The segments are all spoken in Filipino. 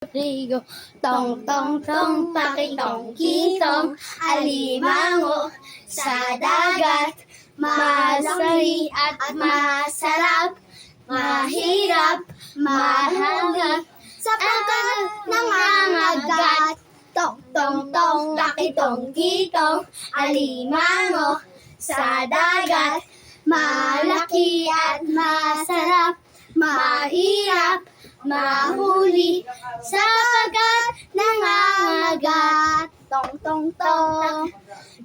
Rigo, tong tong tong, pakitong kitong, alimango sa dagat, masari at masarap, mahirap, mahangat, sa pagkat nangangagat. Tong tong tong, pakitong kitong, alimango sa dagat, malaki at masarap, mahirap, mahuli, sapagkat nangangagat. Tong tong tong,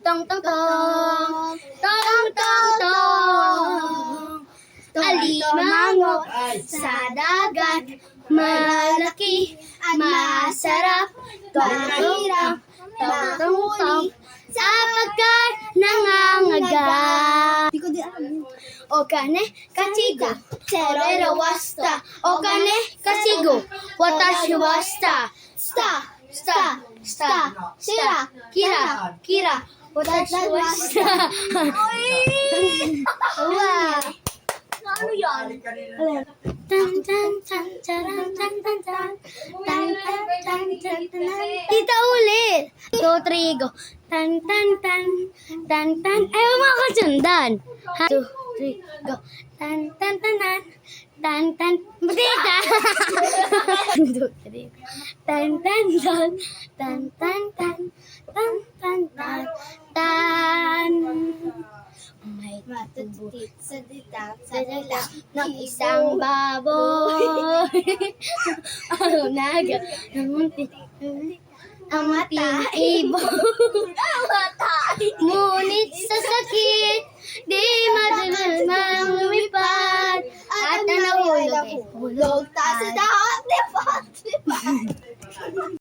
tong tong tong, tong tong tong. Alimango sa dagat, malaki at masarap, mahirap, tong tong tong, sapagkat nangangagat. Okane kachigo, orera wa sta. Okane kachigo, watashi wa sta. Sta, sta, sta, shira, kira, kira, watashi wa sta. Wow. Ano yan? Tan tan tan taran tan tan tan tan tan tan tan tan. Tita ulit. 2, 3, go. Tan tan tan tan tan. Ayaw mga kasundan. 2, 3, go. Tan tan tan tan tan tan. Tita. 2, 3. Tan tan tan tan tan tan tan tan tan tan. May tutubo sa dita ng isang baboy. Ang naga ng munti ang mating ibon. Ngunit sa sakit di madalas mang lumipad at ang nahulog ay hulog ta sa dapat.